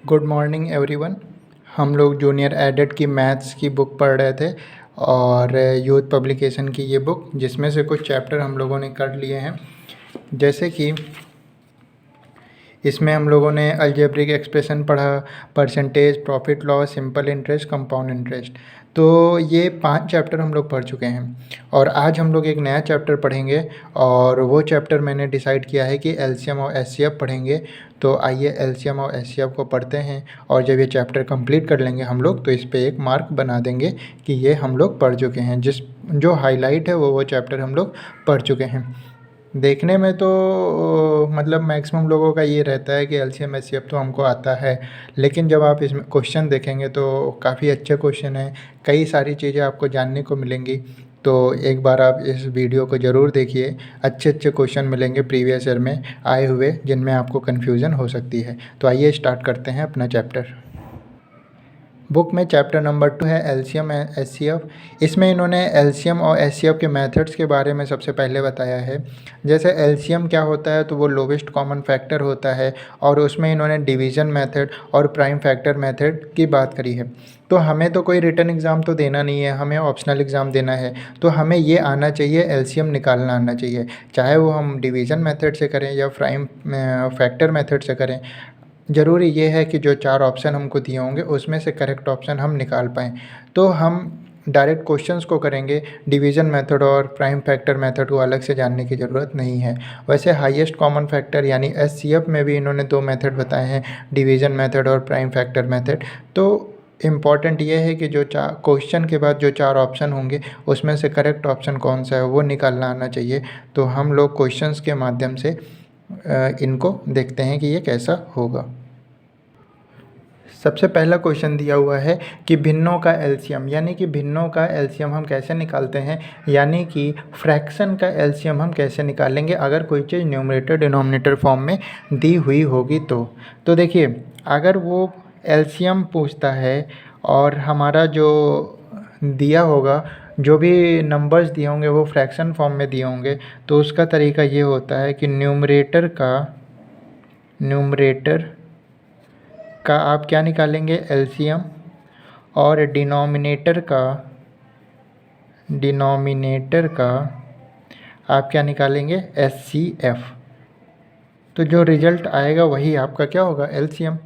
Good morning everyone. हम लोग junior edit की मैथ्स की बुक पढ़ रहे थे और यूथ पब्लिकेशन की ये बुक, जिसमें से कुछ चैप्टर हम लोगों ने कर लिए हैं। जैसे कि इसमें हम लोगों ने अलजेब्रिक एक्सप्रेशन पढ़ा, percentage, profit loss, simple interest, compound interest. तो ये 5 चैप्टर हम लोग पढ़ चुके हैं और आज हम लोग एक नया चैप्टर पढ़ेंगे और वो चैप्टर मैंने डिसाइड किया है कि एलसीएम और एचसीएफ पढ़ेंगे। तो आइए एलसीएम और एचसीएफ को पढ़ते हैं और जब ये चैप्टर कंप्लीट कर लेंगे हम लोग तो इस पे एक मार्क बना देंगे कि ये हम लोग पढ़ चुके हैं। जो हाईलाइट है वो चैप्टर हम लोग पढ़ चुके हैं। देखने में तो मतलब मैक्सिमम लोगों का ये रहता है कि एलसीएम एचसीएफ तो हमको आता है, लेकिन जब आप इसमें क्वेश्चन देखेंगे तो काफ़ी अच्छे क्वेश्चन हैं, कई सारी चीज़ें आपको जानने को मिलेंगी। तो एक बार आप इस वीडियो को ज़रूर देखिए, अच्छे अच्छे क्वेश्चन मिलेंगे प्रीवियस ईयर में आए हुए जिनमें आपको कन्फ्यूज़न हो सकती है। तो आइए स्टार्ट करते हैं अपना चैप्टर। बुक में चैप्टर नंबर 2 है एलसीएम एचसीएफ। इसमें इन्होंने एलसीएम और एचसीएफ के मेथड्स के बारे में सबसे पहले बताया है। जैसे एलसीएम क्या होता है, तो वो लोवेस्ट कॉमन फैक्टर होता है और उसमें इन्होंने डिवीज़न मेथड और प्राइम फैक्टर मेथड की बात करी है। तो हमें तो कोई रिटन एग्ज़ाम तो देना नहीं है, हमें ऑप्शनल एग्ज़ाम देना है, तो हमें ये आना चाहिए, एलसीएम निकालना आना चाहिए, चाहे वो हम डिवीज़न मेथड से करें या प्राइम फैक्टर मेथड से करें। ज़रूरी ये है कि जो 4 ऑप्शन हमको दिए होंगे उसमें से करेक्ट ऑप्शन हम निकाल पाएँ। तो हम डायरेक्ट क्वेश्चंस को करेंगे, डिवीज़न मेथड और प्राइम फैक्टर मेथड को अलग से जानने की ज़रूरत नहीं है। वैसे हाईएस्ट कॉमन फैक्टर यानी एचसीएफ में भी इन्होंने 2 मेथड बताए हैं, डिवीज़न मेथड और प्राइम फैक्टर मेथड। तो इम्पॉर्टेंट ये है कि जो क्वेश्चन के बाद जो 4 ऑप्शन होंगे उसमें से करेक्ट ऑप्शन कौन सा है वो निकालना आना चाहिए। तो हम लोग क्वेश्चंस के माध्यम से इनको देखते हैं कि ये कैसा होगा। सबसे पहला क्वेश्चन दिया हुआ है कि भिन्नों का एलसीएम, यानी कि भिन्नों का एलसीएम हम कैसे निकालते हैं, यानी कि फ्रैक्शन का एलसीएम हम कैसे निकालेंगे अगर कोई चीज़ न्यूमरेटर डिनोमिनेटर फॉर्म में दी हुई होगी। तो देखिए, अगर वो एलसीएम पूछता है और हमारा जो दिया होगा, जो भी नंबर्स दिए होंगे वो फ्रैक्शन फॉर्म में दिए होंगे, तो उसका तरीका ये होता है कि न्यूमरेटर का आप क्या निकालेंगे, एलसीएम, और डिनोमिनेटर का आप क्या निकालेंगे, एचसीएफ। तो जो रिज़ल्ट आएगा वही आपका क्या होगा, एलसीएम।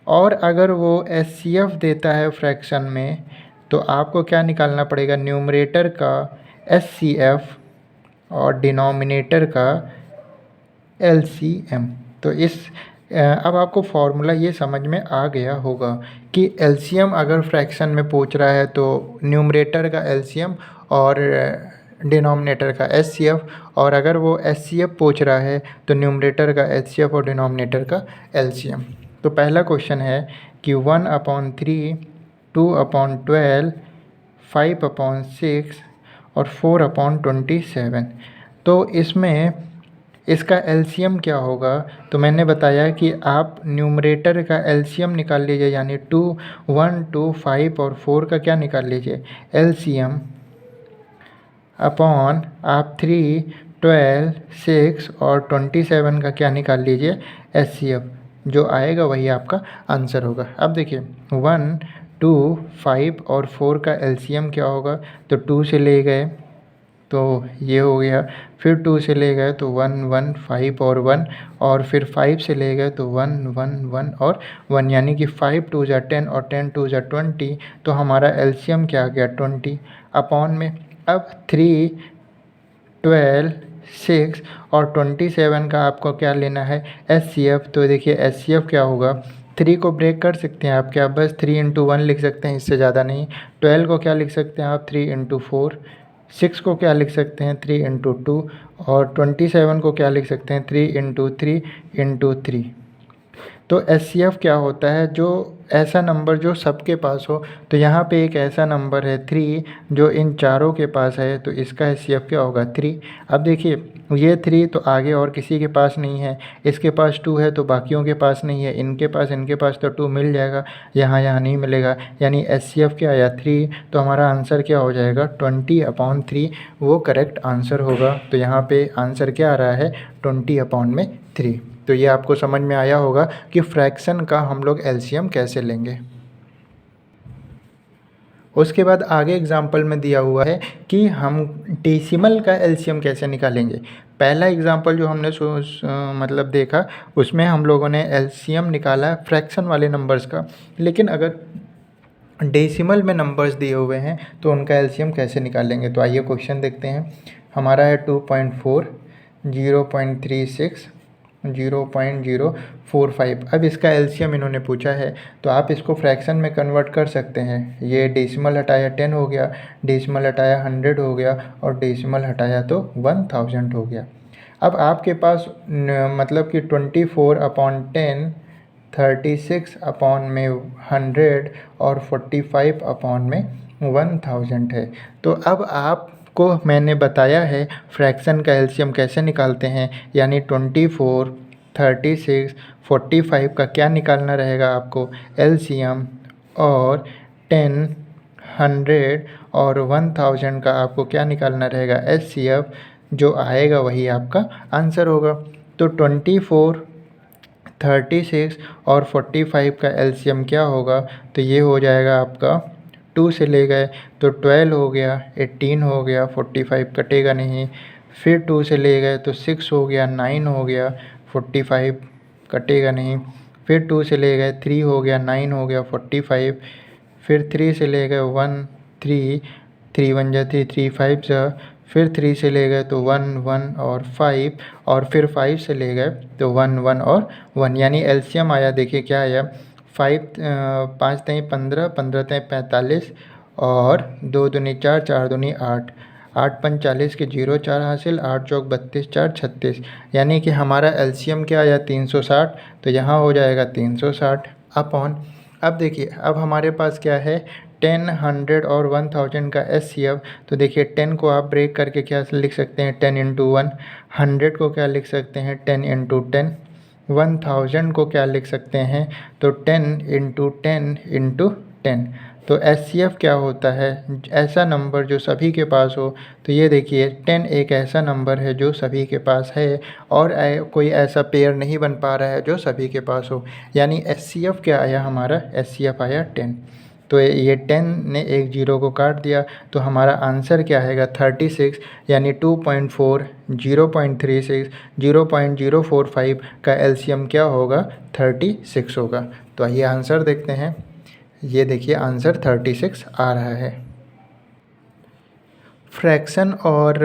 और अगर वो एचसीएफ देता है फ्रैक्शन में तो आपको क्या निकालना पड़ेगा, न्यूमरेटर का एचसीएफ और डिनोमिनेटर का एलसीएम। तो अब आपको फॉर्मूला ये समझ में आ गया होगा कि एलसीएम अगर फ्रैक्शन में पूछ रहा है तो न्यूमरेटर का एलसीएम और डिनोमिनेटर का एचसीएफ, और अगर वो एचसीएफ पूछ रहा है तो न्यूमरेटर का एचसीएफ और डिनोमिनेटर का एलसीएम। तो पहला क्वेश्चन है कि 1/3, 2/12, 5/6 और 4/27। तो इसमें इसका एलसीएम क्या होगा, तो मैंने बताया कि आप न्यूमरेटर का एलसीएम निकाल लीजिए, यानी 2, 1, 2, 5 और 4 का क्या निकाल लीजिए, एलसीएम, अपॉन आप 3, 12, 6 और 27 का क्या निकाल लीजिए, एचसीएफ। जो आएगा वही आपका आंसर होगा। अब देखिए 1, 2, 5 और 4 का एलसीएम क्या होगा, तो 2 से ले गए तो ये हो गया, फिर 2 से ले गए तो 1, 1, 5 और 1, और फिर 5 से ले गए तो 1, 1, 1 और 1, यानी कि 5 2 ज़ा 10 और 10 2 ज़ा 20। तो हमारा एलसीएम क्या आ गया, 20 अपॉन में। अब 3, 12, 6 और 27 का आपको क्या लेना है, एचसीएफ। तो देखिए एचसीएफ क्या होगा, 3 को ब्रेक कर सकते हैं आप, क्या बस 3 × 1 लिख सकते हैं, इससे ज़्यादा नहीं। 12 को क्या लिख सकते हैं आप, 3 × 4। 6 को क्या लिख सकते हैं, 3 × 2, और 27 को क्या लिख सकते हैं, 3 × 3 × 3। तो एचसीएफ क्या होता है, जो ऐसा नंबर जो सबके पास हो। तो यहाँ पे एक ऐसा नंबर है 3 जो इन चारों के पास है, तो इसका एचसीएफ क्या होगा, 3। अब देखिए ये 3 तो आगे और किसी के पास नहीं है, इसके पास 2 है तो बाकियों के पास नहीं है, इनके पास तो 2 मिल जाएगा, यहाँ नहीं मिलेगा, यानी एचसीएफ क्या आया, 3। तो हमारा आंसर क्या हो जाएगा, 20/3 वो करेक्ट आंसर होगा। तो यहाँ पे आंसर क्या आ रहा है, 20/3। तो ये आपको समझ में आया होगा कि फ्रैक्शन का हम लोग एलसीएम कैसे लेंगे। उसके बाद आगे एग्जाम्पल में दिया हुआ है कि हम डेसिमल का एलसीएम कैसे निकालेंगे। पहला एग्जाम्पल जो हमने मतलब देखा, उसमें हम लोगों ने एलसीएम निकाला फ्रैक्शन वाले नंबर्स का, लेकिन अगर डेसिमल में नंबर्स दिए हुए हैं तो उनका एलसीएम कैसे निकालेंगे। तो आइए क्वेश्चन देखते हैं। हमारा है 2.4, 0.36, 0.045। अब इसका एलसीएम इन्होंने पूछा है, तो आप इसको फ्रैक्शन में कन्वर्ट कर सकते हैं। ये डेसिमल हटाया 10 हो गया, डेसिमल हटाया 100 हो गया, और डेसिमल हटाया तो 1000 हो गया। अब आपके पास मतलब कि 24/10, 36/100 और 45/1000 है। तो अब आपको मैंने बताया है फ्रैक्शन का एलसीएम कैसे निकालते हैं, यानी 24, 36, 45 का क्या निकालना रहेगा आपको एलसीएम, और 10, 100 और 1000 का आपको क्या निकालना रहेगा एचसीएफ। जो आएगा वही आपका आंसर होगा। तो 24, 36 और 45 का एलसीएम क्या होगा, तो ये हो जाएगा आपका 2 से ले गए तो 12 हो गया, 18 हो गया, 45 कटेगा नहीं, फिर 2 से ले गए तो 6 हो गया, 9 हो गया, 45 कटेगा नहीं, फिर 2 से ले गए 3 हो गया, 9 हो गया, 45, फिर 3 से ले गए 1, 3, 3 1 जा 3, 3 5 जा, फिर 3 से ले गए तो 1 1 और 5, और फिर 5 से ले गए तो 1 1 और 1, यानी एलसीएम आया। देखिए क्या आया, 5 3 15, 15 3 45, और 2 दूनी 4, 4 दूनी 8, 8 5 40 के 0 4 हासिल, 8 चौक 32, 4 36, यानी कि हमारा एलसीएम क्या आया 360। तो यहाँ हो जाएगा 360 अपॉन। अब देखिए, अब हमारे पास क्या है 10, 100 और 1000 का एचसीएफ। तो देखिए 10 को आप ब्रेक करके क्या लिख सकते हैं 10 × 1, 100 को क्या लिख सकते हैं 10 × 10, 1000 को क्या लिख सकते हैं तो 10 × 10 × 10। तो एचसीएफ क्या होता है, ऐसा नंबर जो सभी के पास हो। तो ये देखिए 10 एक ऐसा नंबर है जो सभी के पास है, और कोई ऐसा पेयर नहीं बन पा रहा है जो सभी के पास हो, यानी एचसीएफ क्या आया हमारा, एचसीएफ आया 10। तो ये 10 ने एक जीरो को काट दिया, तो हमारा आंसर क्या आएगा 36, यानी 2.4, 0.36, 0.045 का एलसीएम क्या होगा 36 होगा। तो आइए आंसर देखते हैं। ये देखिए आंसर 36 आ रहा है। फ्रैक्शन और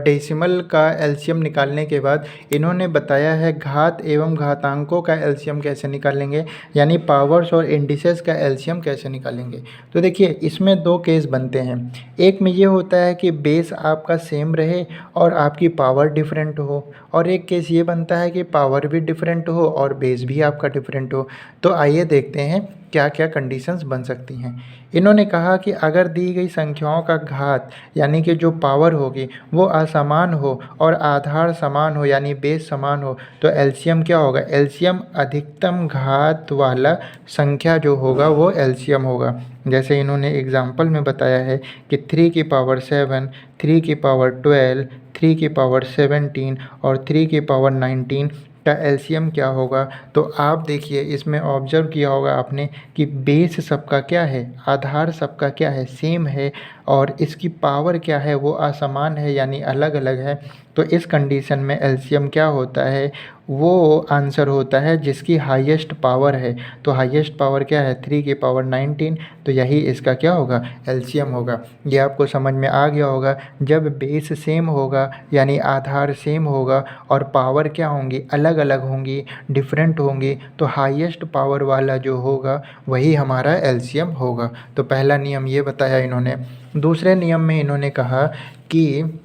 डेसिमल का एलसीएम निकालने के बाद इन्होंने बताया है घात एवं घातांकों का एलसीएम कैसे निकालेंगे, यानी पावर्स और इंडिसेस का एलसीएम कैसे निकालेंगे। तो देखिए इसमें दो केस बनते हैं। एक में ये होता है कि बेस आपका सेम रहे और आपकी पावर डिफरेंट हो, और एक केस ये बनता है कि पावर भी डिफरेंट हो और बेस भी आपका डिफरेंट हो। तो आइए देखते हैं क्या क्या कंडीशंस बन सकती हैं। इन्होंने कहा कि अगर दी गई संख्याओं का घात यानी कि जो पावर होगी वो असमान हो और आधार समान हो यानी बेस समान हो, तो एलसीएम क्या होगा, एलसीएम अधिकतम घात वाला संख्या जो होगा वो एलसीएम होगा। जैसे इन्होंने एग्जाम्पल में बताया है कि 3 की पावर 7, 3 की पावर 12, 3 की पावर 17 और 3 की पावर 19 का एलसीएम क्या होगा। तो आप देखिए इसमें ऑब्जर्व किया होगा आपने कि बेस सबका क्या है, आधार सबका क्या है, सेम है, और इसकी पावर क्या है वो असमान है यानी अलग अलग है। तो इस कंडीशन में एलसीएम क्या होता है, वो आंसर होता है जिसकी हाईएस्ट पावर है। तो हाईएस्ट पावर क्या है 3 की पावर 19, तो यही इसका क्या होगा एलसीएम होगा। ये आपको समझ में आ गया होगा। जब बेस सेम होगा यानी आधार सेम होगा और पावर क्या होंगी अलग अलग होंगी, डिफरेंट होंगी, तो हाईएस्ट पावर वाला जो होगा वही हमारा एलसीएम होगा। तो पहला नियम ये बताया इन्होंने। दूसरे नियम में इन्होंने कहा कि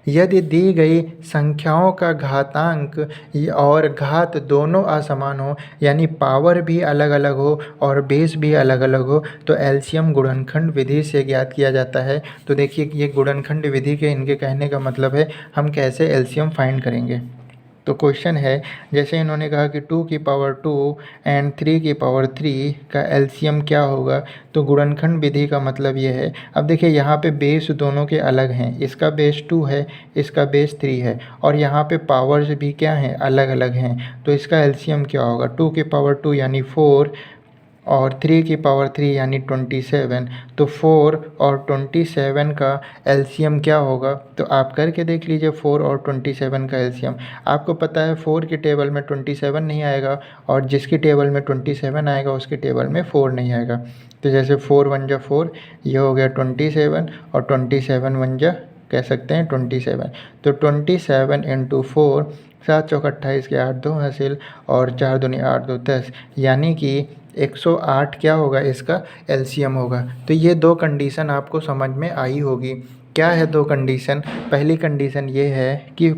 यदि दी गई संख्याओं का घातांक और घात दोनों असमान हो यानी पावर भी अलग अलग हो और बेस भी अलग अलग हो, तो एलसीएम गुणनखंड विधि से ज्ञात किया जाता है। तो देखिए ये गुणनखंड विधि के इनके कहने का मतलब है हम कैसे एलसीएम फाइंड करेंगे। तो क्वेश्चन है, जैसे इन्होंने कहा कि 2 की पावर 2 एंड 3 की पावर 3 का एलसीएम क्या होगा। तो गुणनखंड विधि का मतलब ये है, अब देखिए यहाँ पे बेस दोनों के अलग हैं, इसका बेस 2 है, इसका बेस 3 है, और यहाँ पे पावर्स भी क्या हैं, अलग अलग हैं। तो इसका एलसीएम क्या होगा, 2 की पावर 2 यानी 4 और 3 की पावर 3 यानी 27। तो 4 और 27 का एलसीएम क्या होगा, तो आप करके देख लीजिए 4 और 27 का एलसीएम। आपको पता है 4 की टेबल में 27 नहीं आएगा, और जिसकी टेबल में 27 आएगा उसकी टेबल में 4 नहीं आएगा। तो जैसे 4 1 जा 4, ये हो गया 27, और 27 1 जा कह सकते हैं 27। तो 27 इंटू 4, 7 चौक 28 के 8 2 हासिल, और 4 दूनी 8 2 10, यानी कि 108 क्या होगा, इसका एलसीएम होगा। तो ये दो कंडीशन आपको समझ में आई होगी। क्या है दो कंडीशन, पहली कंडीशन ये है कि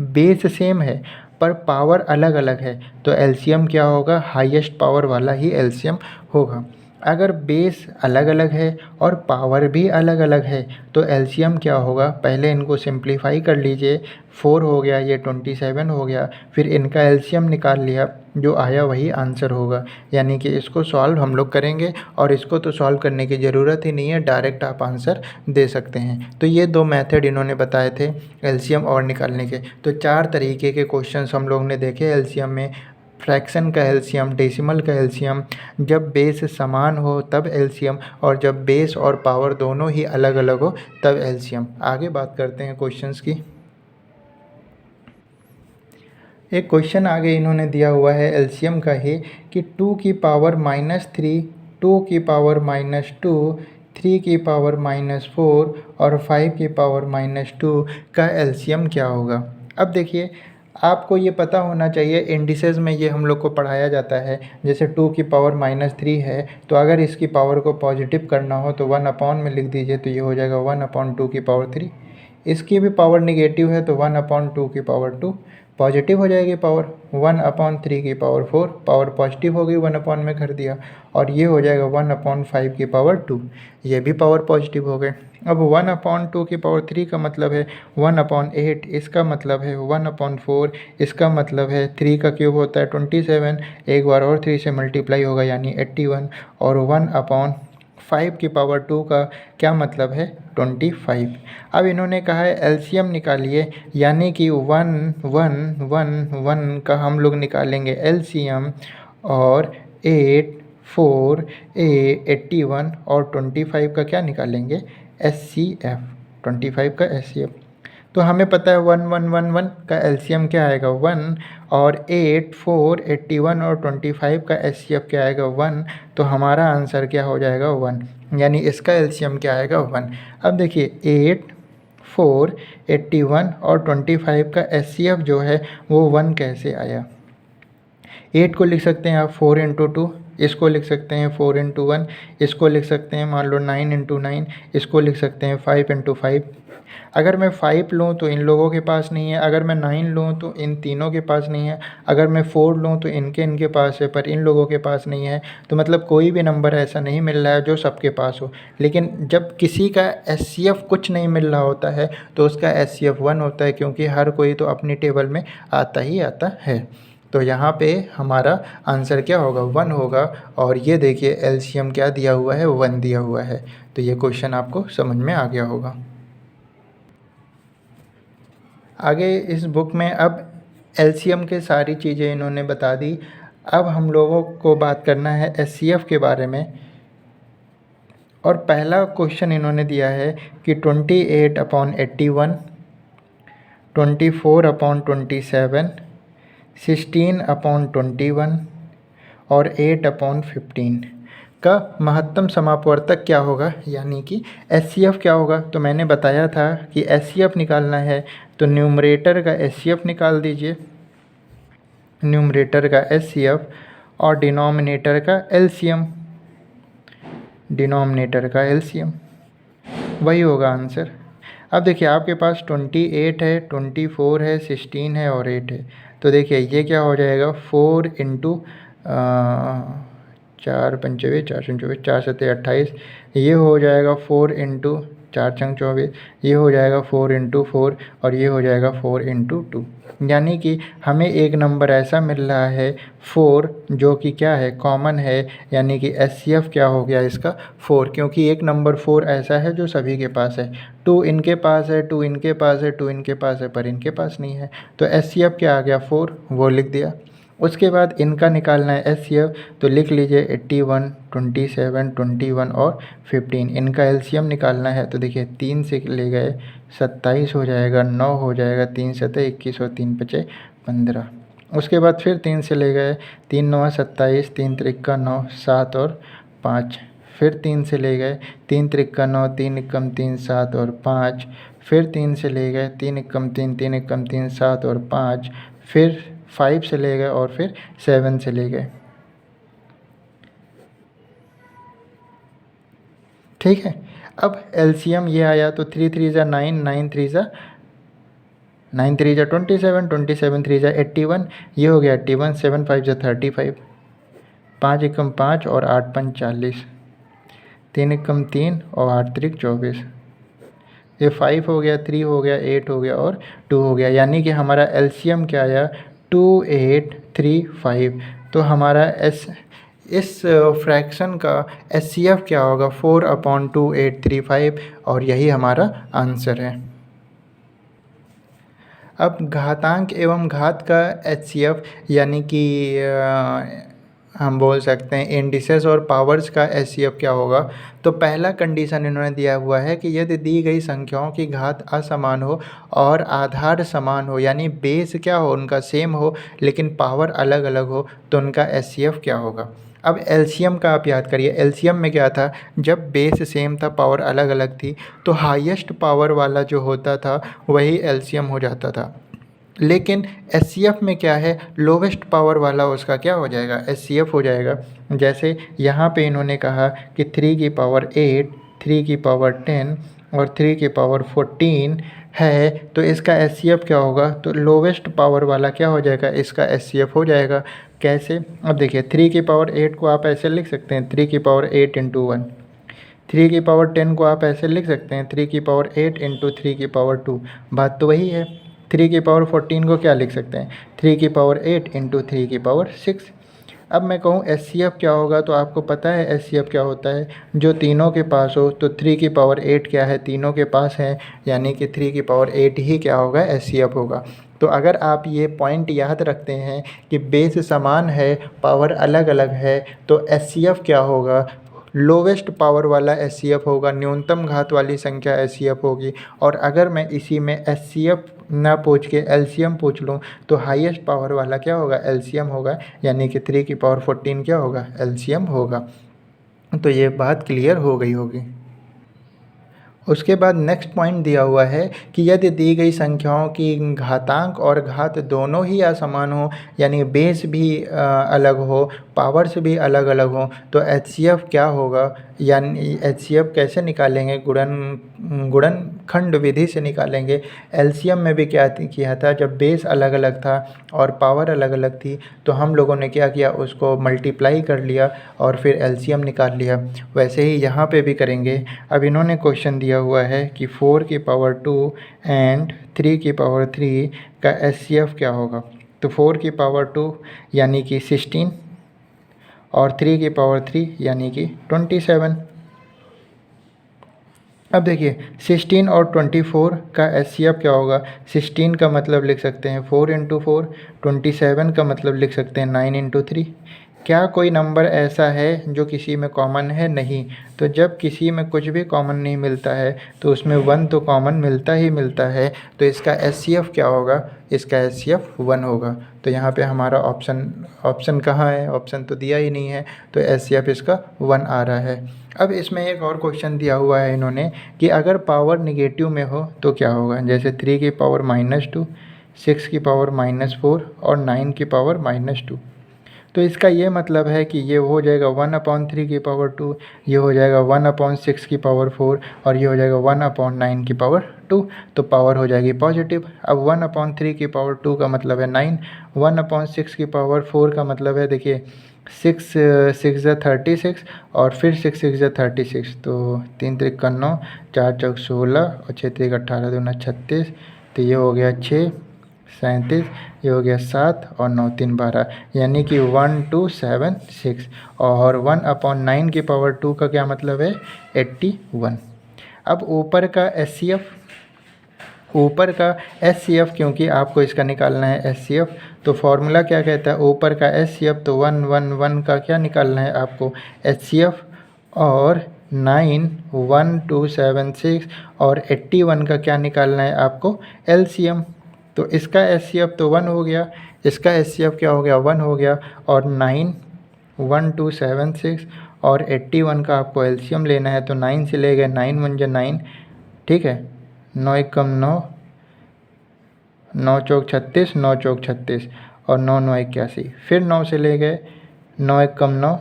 बेस सेम है पर पावर अलग अलग है, तो एलसीएम क्या होगा, हाईएस्ट पावर वाला ही एलसीएम होगा। अगर बेस अलग अलग है और पावर भी अलग अलग है तो एलसीएम क्या होगा, पहले इनको सिंप्लीफाई कर लीजिए, 4 हो गया, ये 27 हो गया, फिर इनका एलसीएम निकाल लिया, जो आया वही आंसर होगा। यानी कि इसको सॉल्व हम लोग करेंगे, और इसको तो सॉल्व करने की ज़रूरत ही नहीं है, डायरेक्ट आप आंसर दे सकते हैं। तो ये दो मेथड इन्होंने बताए थे एलसीएम और निकालने के। तो 4 तरीके के क्वेश्चंस हम लोग ने देखे एलसीएम में। फ्रैक्शन का एलसीएम, डेसिमल का एलसीएम, जब बेस समान हो तब एलसीएम, और जब बेस और पावर दोनों ही अलग अलग हो तब एलसीएम। आगे बात करते हैं क्वेश्चंस की। एक क्वेश्चन आगे इन्होंने दिया हुआ है एलसीएम का ही, कि 2 की पावर -3, 2 की पावर -2, 3 की पावर -4 और 5 की पावर -2 का एलसीएम क्या होगा। अब देखिए, आपको ये पता होना चाहिए, इंडिसेस में ये हम लोग को पढ़ाया जाता है। जैसे 2 की पावर -3 है, तो अगर इसकी पावर को पॉजिटिव करना हो तो 1 में लिख दीजिए, तो ये हो जाएगा 1/2 की पावर 3। इसकी भी पावर निगेटिव है तो 1/2 की पावर 2, पॉजिटिव हो जाएगी पावर 1/3 की पावर 4, पावर पॉजिटिव हो गई, 1 में कर दिया, और ये हो जाएगा 1/5 की पावर 2, ये भी पावर पॉजिटिव हो गए। अब 1/2 की पावर 3 का मतलब है 1/8, इसका मतलब है 1/4, इसका मतलब है 3 का क्यूब होता है 27, एक बार और 3 से मल्टीप्लाई होगा यानी 81, और 1/5 की पावर 2 का क्या मतलब है 25। अब इन्होंने कहा है एलसीएम निकालिए, यानी कि 1 1 1 1 का हम लोग निकालेंगे एलसीएम, और 8 4 81 और 25 का क्या निकालेंगे एचसीएफ, 25 का एचसीएफ। तो हमें पता है 1 1 1 1 का एलसीएम क्या आएगा 1, और 8 4 81 और 25 का एचसीएफ क्या आएगा 1। तो हमारा आंसर क्या हो जाएगा 1, यानी इसका एलसीएम क्या आएगा 1। अब देखिए 8 4 81 और 25 का एचसीएफ जो है वो 1 कैसे आया। 8 को लिख सकते हैं आप 4 इंटू 2, इसको लिख सकते हैं 4 इंटू 1, इसको लिख सकते हैं मान लो 9 इंटू 9, इसको लिख सकते हैं 5 इंटू 5। अगर मैं 5 लूँ तो इन लोगों के पास नहीं है, अगर मैं 9 लूँ तो इन तीनों के पास नहीं है, अगर मैं 4 लूँ तो इनके पास है, पर इन लोगों के पास नहीं है। तो मतलब कोई भी नंबर ऐसा नहीं मिल रहा है जो सबके पास हो। लेकिन जब किसी का एचसीएफ कुछ नहीं मिल रहा होता है तो उसका एचसीएफ 1 होता है, क्योंकि हर कोई तो अपनी टेबल में आता ही आता है। तो यहाँ पे हमारा आंसर क्या होगा 1 होगा, और ये देखिए एलसीएम क्या दिया हुआ है 1 दिया हुआ है। तो ये क्वेश्चन आपको समझ में आ गया होगा। आगे इस बुक में अब एलसीएम के सारी चीज़ें इन्होंने बता दी। अब हम लोगों को बात करना है एचसीएफ के बारे में। और पहला क्वेश्चन इन्होंने दिया है कि 28/81, 24/27, 16/21 और 8/15 का महत्तम समापवर्तक क्या होगा, यानी कि एचसीएफ क्या होगा। तो मैंने बताया था कि एचसीएफ निकालना है तो न्यूमरेटर का एचसीएफ निकाल दीजिए, न्यूमरेटर का एचसीएफ, और डिनोमिनेटर का एलसीएम, डिनोमिनेटर का एलसीएम, वही होगा आंसर। अब देखिए आपके पास 28 है, 24 है, 16 है और 8 है। तो देखिए ये क्या हो जाएगा 4 इंटू 4 पंचे 4 24, 4 सत्ते 28, ये हो जाएगा 4 इंटू 4 छंग 24, ये हो जाएगा 4 इंटू 4 और ये हो जाएगा 4 इंटू 2। यानी कि हमें एक नंबर ऐसा मिल रहा है 4 जो कि क्या है, कॉमन है, यानी कि एचसीएफ क्या हो गया इसका 4, क्योंकि एक नंबर 4 ऐसा है जो सभी के पास है। 2 इनके पास है, 2 इनके पास है, 2 इनके पास है, पर इनके पास नहीं है, तो एचसीएफ क्या आ गया 4, वो लिख दिया। उसके बाद इनका निकालना है एचसीएफ, तो लिख लीजिए 81, 27, 21 और 15। इनका एलसीएम निकालना है, तो देखिए 3 से ले गए 27 हो जाएगा, 9 हो जाएगा, 3 सत्ते 21 और 3 पचे 15। उसके बाद फिर 3 से ले गए, 3 9 27, 3 त्रिक्का 9, 7 और 5। फिर 3 से ले गए, 3 त्रिक्का 9, 3 एकम 3, 7 और 5। फिर 3 से ले गए, 3 एकम 3, 3 एकम 3, 7 और 5। फिर 5 से ले गए और फिर 7 से ले गए। ठीक है, अब एलसीएम ये आया, तो 3 3 जा 9, 9 3 जा 9 3 जा 27, 27 3 जा 81, ये हो गया 81, 7 5 जा 35, 5 एकम 5 और 8 5 40, 3 एकम 3 और 8 त्रिक 24। ये 5 हो गया, 3 हो गया, 8 हो गया और 2 हो गया, यानी कि हमारा एलसीएम क्या आया 2835। तो हमारा इस फ्रैक्शन का एचसीएफ क्या होगा 4/2835, और यही हमारा आंसर है। अब घातांक एवं घात का एचसीएफ यानी कि हम बोल सकते हैं इंडिसेस और पावर्स का एचसीएफ क्या होगा। तो पहला कंडीशन इन्होंने दिया हुआ है कि यदि दी गई संख्याओं की घात असमान हो और आधार समान हो, यानी बेस क्या हो उनका सेम हो लेकिन पावर अलग अलग हो, तो उनका एचसीएफ क्या होगा। अब एलसीएम का आप याद करिए, एलसीएम में क्या था, जब बेस सेम था पावर अलग अलग थी, तो हाईएस्ट पावर वाला जो होता था वही एलसीएम हो जाता था। लेकिन एचसीएफ में क्या है, लोवेस्ट पावर वाला उसका क्या हो जाएगा, एचसीएफ हो जाएगा। जैसे यहाँ पे इन्होंने कहा कि 3 की पावर 8, 3 की पावर 10 और 3 की पावर 14 है, तो इसका एचसीएफ क्या होगा, तो लोवेस्ट पावर वाला क्या हो जाएगा, इसका एचसीएफ हो जाएगा। कैसे, अब देखिए 3 की पावर 8 को आप ऐसे लिख सकते हैं 3 की पावर 8 इंटू 1। 3 की पावर 10 को आप ऐसे लिख सकते हैं 3 की पावर 8 इंटू 3 की पावर 2। बात तो वही है। 3 की पावर 14 को क्या लिख सकते हैं, 3 की पावर 8 इंटू 3 की पावर 6। अब मैं कहूँ एचसीएफ क्या होगा, तो आपको पता है एचसीएफ क्या होता है, जो तीनों के पास हो। तो 3 की पावर 8 क्या है, तीनों के पास है, यानी कि 3 की पावर 8 ही क्या होगा, एचसीएफ होगा। तो अगर आप ये पॉइंट याद रखते हैं कि बेस समान है पावर अलग अलग है, तो एचसीएफ क्या होगा, लोवेस्ट पावर वाला एचसीएफ होगा, न्यूनतम घात वाली संख्या एचसीएफ होगी। और अगर मैं इसी में एचसीएफ ना पूछ के एलसीएम पूछ लूँ, तो हाईएस्ट पावर वाला क्या होगा, एलसीएम होगा, यानी कि 3 की पावर 14 क्या होगा, एलसीएम होगा। तो ये बात क्लियर हो गई होगी। उसके बाद नेक्स्ट पॉइंट दिया हुआ है कि यदि दी गई संख्याओं की घातांक और घात दोनों ही असमान हो, यानी बेस भी अलग हो, पावर्स भी अलग अलग हो, तो एचसीएफ क्या होगा, यानी एचसीएफ कैसे निकालेंगे, गुणनखंड विधि से निकालेंगे। एलसीएम में भी क्या किया था, जब बेस अलग अलग था और पावर अलग अलग थी, तो हम लोगों ने क्या किया, उसको मल्टीप्लाई कर लिया और फिर एलसीएम निकाल लिया। वैसे ही यहाँ पे भी करेंगे। अब इन्होंने क्वेश्चन दिया हुआ है कि 4 की पावर 2 एंड 3 की पावर 3 का एचसीएफ क्या होगा। तो 4 की पावर 2 यानी कि 16 और 3 की पावर 3 यानी कि 27। अब देखिए 16 और 24 का एचसीएफ क्या होगा। 16 का मतलब लिख सकते हैं 4 इंटू 4, 27 का मतलब लिख सकते हैं 9 इंटू 3। क्या कोई नंबर ऐसा है जो किसी में कॉमन है, नहीं। तो जब किसी में कुछ भी कॉमन नहीं मिलता है तो उसमें 1 तो कॉमन मिलता ही मिलता है। तो इसका एचसीएफ क्या होगा, इसका एचसीएफ 1 होगा। तो यहाँ पे हमारा ऑप्शन कहाँ है, ऑप्शन तो दिया ही नहीं है, तो एचसीएफ इसका 1 आ रहा है। अब इसमें एक और क्वेश्चन दिया हुआ है इन्होंने कि अगर पावर निगेटिव में हो तो क्या होगा। जैसे 3 की पावर -2, 6 की पावर -4 और 9 की पावर -2। तो इसका ये मतलब है कि ये हो जाएगा 1/3 की पावर 2, ये हो जाएगा 1/6 की पावर 4 और ये हो जाएगा 1/9 की पावर 2। तो पावर हो जाएगी पॉजिटिव। अब 1/3 की पावर 2 का मतलब है 9, 1/6 की पावर 4 का मतलब है देखिए 6 6 ज़ा 36 और फिर 6 6 ज़ा 36, तो 3 त्रिक 9, 4 चौक 16 और 6 त्रिक 18 दूना 36, तो ये हो गया 6 37, ये हो गया 7 और 9 3 12, यानी कि 1276। और 1/9 की पावर 2 का क्या मतलब है 81। अब ऊपर का SCF, क्योंकि आपको इसका निकालना है SCF, तो फॉर्मूला क्या कहता है ऊपर का SCF, तो 111 का क्या निकालना है आपको HCF, और 9 1276 और 81 का क्या निकालना है आपको LCM। तो इसका SCF तो 1 हो गया, इसका SCF क्या हो गया 1 हो गया, और 9 1276 और 81 का आपको LCM लेना है, तो 9 से ले गए 9 1 9, ठीक है, 9 1 कम 9, 9 चौक 36, 9 चौक 36 और 9 9 81, फिर 9 से ले गए 9 1 कम 9,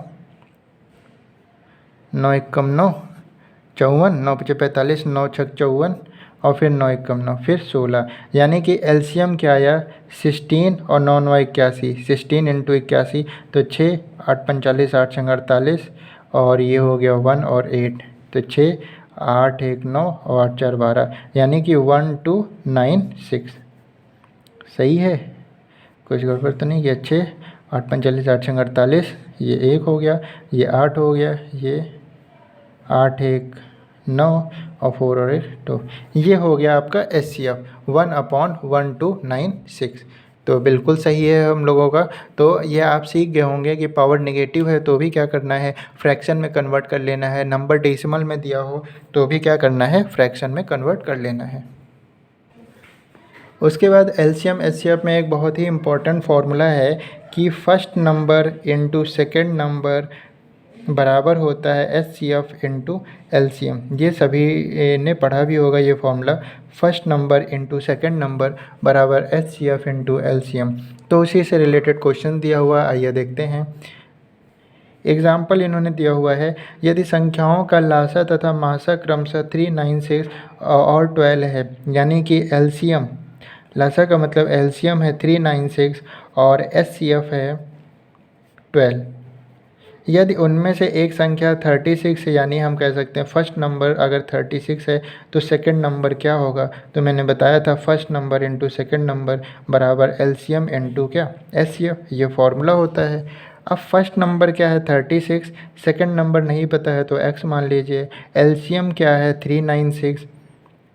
9 1 कम 9 54, 9 5 45, 9 6 54 और फिर 9 1 कम 9, फिर 16, यानी कि LCM क्या आया 16 और 9 9 81, 16 इंटू 81, तो 6 8 45 8 6 48 और ये हो गया 1 और 8, तो 6 8 1 9 और 8 4 12, यानी कि 1296। सही है, कुछ गड़बड़ तो नहीं किया। 6 8 45 8 6 48, ये 1 हो गया, ये 8 हो गया, ये 8 1 9 और 4 और 1 2, ये हो गया आपका SCF 1/1296। तो बिल्कुल सही है हम लोगों का। तो ये आप सीख गए होंगे कि पावर नेगेटिव है तो भी क्या करना है फ्रैक्शन में कन्वर्ट कर लेना है, नंबर डेसिमल में दिया हो तो भी क्या करना है फ्रैक्शन में कन्वर्ट कर लेना है। उसके बाद LCM SCF में एक बहुत ही इम्पोर्टेंट फार्मूला है कि first number into second number बराबर होता है SCF इंटू LCM। ये सभी ने पढ़ा भी होगा ये formula, first number into second number बराबर SCF इंटू LCM। तो उसी से रिलेटेड क्वेश्चन दिया हुआ, आइए देखते हैं। एग्जाम्पल इन्होंने दिया हुआ है, यदि संख्याओं का लासा तथा मासा क्रमशः 396 और 12 है, यानी कि LCM, लासा का मतलब LCM है 396 और SCF है 12। यदि उनमें से एक संख्या 36 है, यानी हम कह सकते हैं फर्स्ट नंबर अगर 36 है तो सेकंड नंबर क्या होगा, तो मैंने बताया था first number into second number बराबर LCM इंटू क्या SCF, ये फार्मूला होता है। अब फर्स्ट नंबर क्या है 36, सेकंड नंबर नहीं पता है तो x मान लीजिए, LCM क्या है 396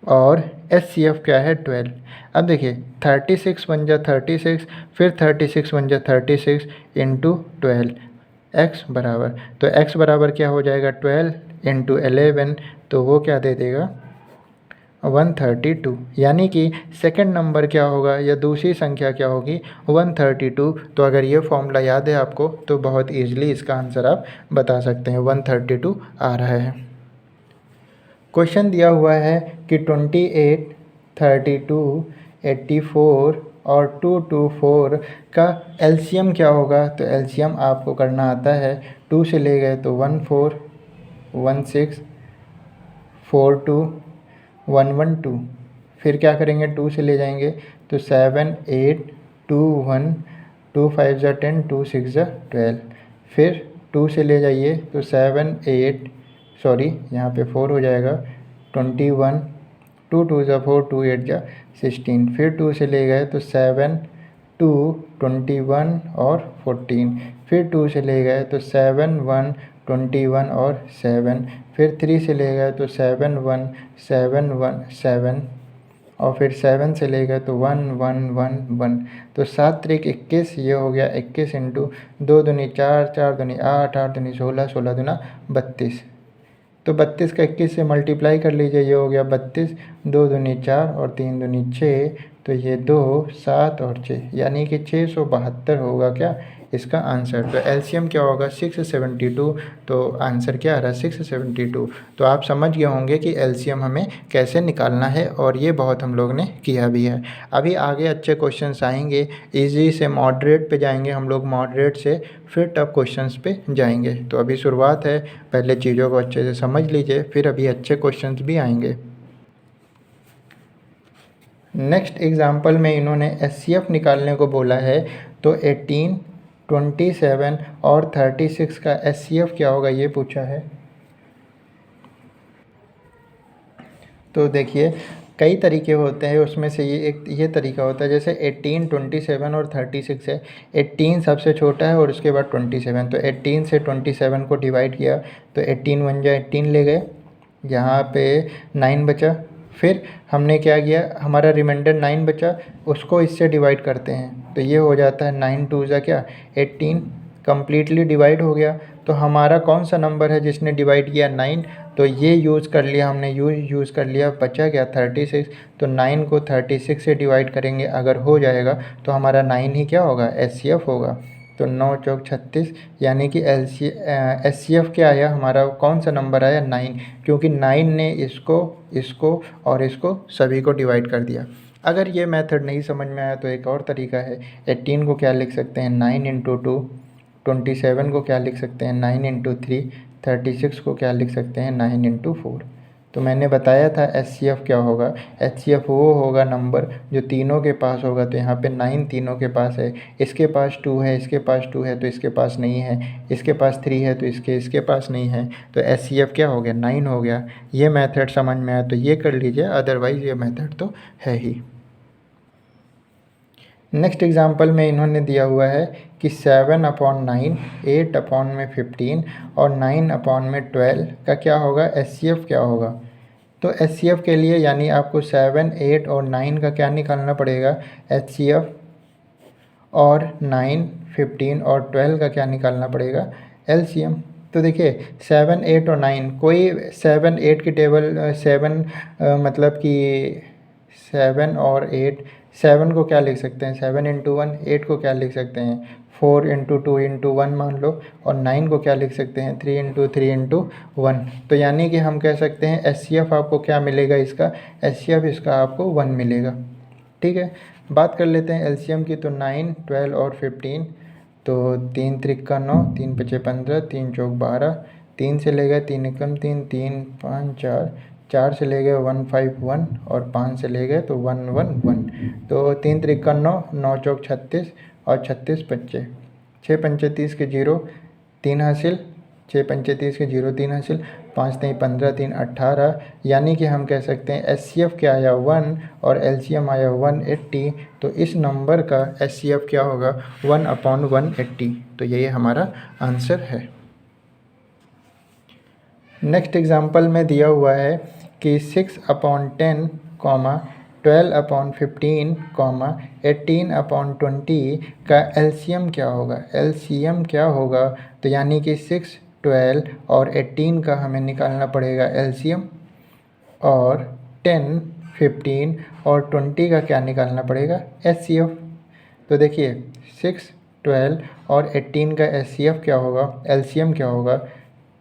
और SCF क्या है 12। अब देखिए 36 बन जा 36, फिर 36 बन जा 36 इंटू 12, x बराबर, तो x बराबर क्या हो जाएगा 12 इंटू 11, तो वो क्या दे देगा 132, यानी कि सेकंड नंबर क्या होगा या दूसरी संख्या क्या होगी 132। तो अगर ये फॉर्मूला याद है आपको तो बहुत ईजिली इसका आंसर आप बता सकते हैं, 132 आ रहा है। क्वेश्चन दिया हुआ है कि 28 32 84 और 224 का LCM क्या होगा, तो LCM आपको करना आता है, 2 से ले गए तो 14 16 42 112, फिर क्या करेंगे 2 से ले जाएंगे तो 7 8 2 1 2 5 ज़ा 10 2 6 ज़ा 12, फिर 2 से ले जाइए तो 7 8 सॉरी यहाँ पे 4 हो जाएगा 21 2 2 ज़ा 4 2 8 ज़ा 16, फिर 2 से ले गए तो 7 2 21 और 14, फिर 2 से ले गए तो 7 1 21 और 7, फिर 3 से ले गए तो 7 1 7 1 7 और फिर 7 से ले गए तो 1 1 1 1, तो 7 त्रिक 21, ये हो गया 21 इंटू 2 दूनी 4 4 दूनी 8 8 दूनी 16 16 दूना 32, तो 32 का 21 से मल्टीप्लाई कर लीजिए, ये हो गया 32, 2 दूनी 4 और 3 दूनी 6, तो ये 2 7 और 6, यानी कि 672 होगा क्या इसका आंसर। तो LCM क्या होगा 672, तो आंसर क्या आ रहा है 672। तो आप समझ गए होंगे कि LCM हमें कैसे निकालना है और ये बहुत हम लोग ने किया भी है। अभी आगे अच्छे क्वेश्चंस आएंगे, इजी से मॉडरेट पे जाएंगे हम लोग, मॉडरेट से फिर टफ क्वेश्चंस पे जाएंगे। तो अभी शुरुआत है, पहले चीज़ों को अच्छे से समझ लीजिए, फिर अभी अच्छे क्वेश्चंस भी आएंगे। नेक्स्ट एग्जाम्पल में इन्होंने SCF निकालने को बोला है, तो 18 27 और 36 का HCF क्या होगा ये पूछा है। तो देखिए कई तरीके होते हैं, उसमें से ये तरीका होता है, जैसे 18, 27 और 36 है। 18 सबसे छोटा है और उसके बाद 27, तो 18 से 27 को डिवाइड किया तो 18 1 जा 18 ले गए, यहाँ पे 9 बचा। फिर हमने क्या किया, हमारा रिमाइंडर 9 बचा, उसको इससे डिवाइड करते हैं तो ये हो जाता है 9 2 जा क्या 18, कम्प्लीटली डिवाइड हो गया। तो हमारा कौन सा नंबर है जिसने डिवाइड किया 9, तो ये यूज़ कर लिया हमने, यूज़ कर लिया, बचा क्या 36। तो 9 को 36 से डिवाइड करेंगे, अगर हो जाएगा तो हमारा 9 ही क्या होगा HCF होगा। तो 9 चौक 36, यानी कि HCF क्या आया हमारा, कौन सा नंबर आया 9, क्योंकि 9 ने इसको और इसको सभी को डिवाइड कर दिया। अगर ये मेथड नहीं समझ में आया तो एक और तरीका है, 18 को क्या लिख सकते हैं 9 इंटू 2, 27 को क्या लिख सकते हैं 9 इंटू 3, 36 को क्या लिख सकते हैं 9 इंटू 4। तो मैंने बताया था HCF क्या होगा, HCF वो होगा नंबर जो तीनों के पास होगा। तो यहाँ पे 9 तीनों के पास है, इसके पास 2 है, इसके पास 2 है तो इसके पास नहीं है, इसके पास 3 है तो इसके पास नहीं है। तो HCF क्या हो गया 9 हो गया। ये मेथड समझ में आया तो ये कर लीजिए, अदरवाइज़ ये मेथड तो है ही। नेक्स्ट एग्जांपल में इन्होंने दिया हुआ है कि 7/9, 8/15 और 9/12 का क्या होगा, HCF क्या होगा। तो HCF के लिए यानी आपको 7, 8 और 9 का क्या निकालना पड़ेगा HCF, और 9, 15 और 12 का क्या निकालना पड़ेगा LCM। तो देखिए 7, 8 और 9, कोई 7, 8 की टेबल 7 मतलब कि 7 और 8, 7 को क्या लिख सकते हैं 7 इंटू 1, 8 को क्या लिख सकते हैं 4 इंटू 2 इंटू 1 मान लो, और 9 को क्या लिख सकते हैं 3 इंटू 3 इंटू 1। तो यानी कि हम कह सकते हैं HCF आपको क्या मिलेगा, इसका HCF इसका आपको 1 मिलेगा। ठीक है, बात कर लेते हैं LCM की। तो 9, 12 और 15, तो 3 त्रिक 9, 3 पचे 15, 3 चौक 12, 3 से ले गए 3 एकम 3, 3 5 4, 4 से ले गए 1 5 1 और 5 से ले गए तो 1 1 1। तो 3 त्रिक 9, 9 चौक 36 और 36 पच्चे 6 पंचे 30 के 0 3 हासिल, 6 पंचे 30 के 0 3 हासिल, 5 3 15, 3 18, यानी कि हम कह सकते हैं HCF क्या आया 1 और LCM आया 180। तो इस नंबर का HCF क्या होगा 1/180। तो यही हमारा आंसर है। नेक्स्ट एग्जांपल में दिया हुआ है कि 6/10, 12/15, 18/20 का LCM क्या होगा। LCM क्या होगा, तो यानी कि 6, 12 और 18 का हमें निकालना पड़ेगा LCM, और 10, 15 और 20 का क्या निकालना पड़ेगा HCF। तो देखिए 6, 12 और 18 का HCF क्या होगा, LCM क्या होगा,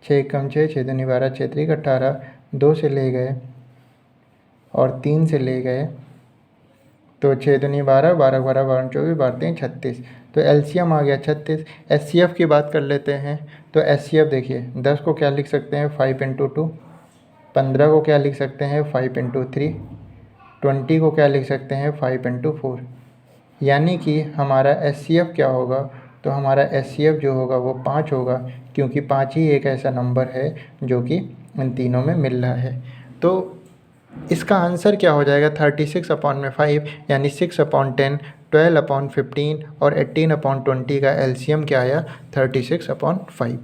6 कम 6, 6 दूनी 12, 6 त्रिक 18, 2 से ले गए और 3 से ले गए तो 6 दूनी 12, 12 12 12 24, 12 3 36। तो LCM आ गया 36। HCF की बात कर लेते हैं। तो HCF देखिए 10 को क्या लिख सकते हैं 5 इंटू 2, 15 को क्या लिख सकते हैं 5 इंटू 3, 20 को क्या लिख सकते हैं 5 इंटू 4। यानी कि हमारा HCF क्या होगा, तो हमारा HCF जो होगा वो 5 होगा, क्योंकि 5 ही एक ऐसा नंबर है जो कि इन तीनों में मिल रहा है। तो इसका आंसर क्या हो जाएगा 36/5, यानी 6/10, 12/15 और 18/20 का LCM क्या आया 36/5।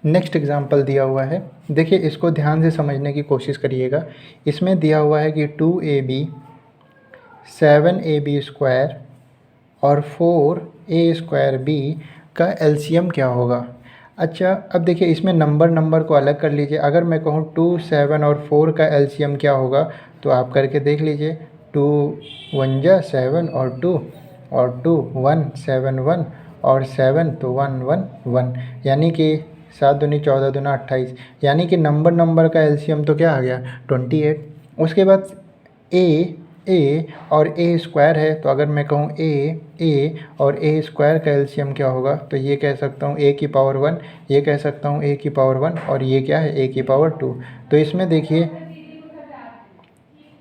नेक्स्ट एग्जांपल दिया हुआ है, देखिए इसको ध्यान से समझने की कोशिश करिएगा। इसमें दिया हुआ है कि 2AB, 7AB स्क्वायर और 4A² B का LCM क्या होगा। अच्छा, अब देखिए इसमें नंबर को अलग कर लीजिए। अगर मैं कहूँ 2, 7 और 4 का LCM क्या होगा, तो आप करके देख लीजिए। 2 1 जा 7 और 2 1 7 1 और 7 तो 1 1 1, यानी कि 7 दूनी 14 दूना 28, यानी कि नंबर का LCM तो क्या आ गया 28। उसके बाद ए और A² है, तो अगर मैं कहूँ ए और A² का LCM क्या होगा, तो ये कह सकता हूँ A⁻1, ये कह सकता हूँ A⁻1 और ये क्या है A⁻2। तो इसमें देखिए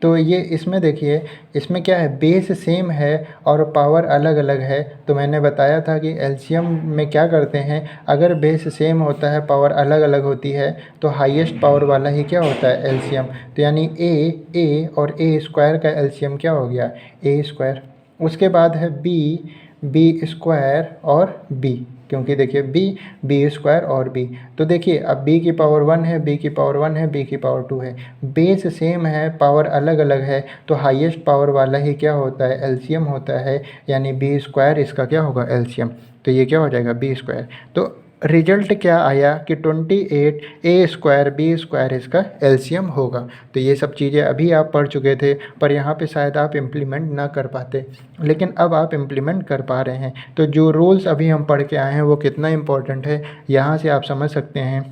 तो ये इसमें देखिए, इसमें क्या है, बेस सेम है और पावर अलग अलग है। तो मैंने बताया था कि एलसीएम में क्या करते हैं, अगर बेस सेम होता है, पावर अलग अलग होती है, तो हाईएस्ट पावर वाला ही क्या होता है, एलसीएम। तो यानी ए और ए स्क्वायर का एलसीएम क्या हो गया, ए स्क्वायर। उसके बाद है बी स्क्वायर और बी, क्योंकि देखिए बी स्क्वायर और बी। तो देखिए अब बी की पावर 1 है, बी की पावर 1 है, बी की पावर 2 है, बेस सेम है, पावर अलग अलग है, तो हाईएस्ट पावर वाला ही क्या होता है, एलसीएम होता है। यानी बी स्क्वायर इसका क्या होगा, एलसीएम। तो ये क्या हो जाएगा, बी स्क्वायर। तो रिजल्ट क्या आया कि 28 ए स्क्वायर बी स्क्वायर इसका एलसीएम होगा। तो ये सब चीज़ें अभी आप पढ़ चुके थे, पर यहाँ पे शायद आप इम्प्लीमेंट ना कर पाते, लेकिन अब आप इम्प्लीमेंट कर पा रहे हैं। तो जो रूल्स अभी हम पढ़ के आए हैं वो कितना इम्पोर्टेंट है, यहाँ से आप समझ सकते हैं।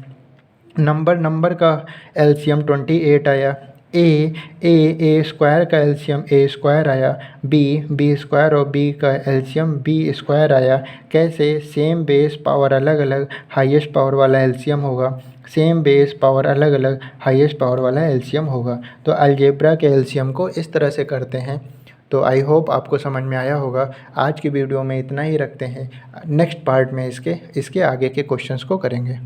नंबर का एलसीएम 28 आया, ए स्क्वायर का एलसीएम ए स्क्वायर आया, बी स्क्वायर और बी का एलसीएम बी स्क्वायर आया। कैसे, सेम बेस पावर अलग अलग, हाईएस्ट पावर वाला एलसीएम होगा, सेम बेस पावर अलग अलग, हाईएस्ट पावर वाला एलसीएम होगा। तो अलजेब्रा के एलसीएम को इस तरह से करते हैं। तो आई होप आपको समझ में आया होगा। आज की वीडियो में इतना ही रखते हैं, नेक्स्ट पार्ट में इसके आगे के क्वेश्चंस को करेंगे।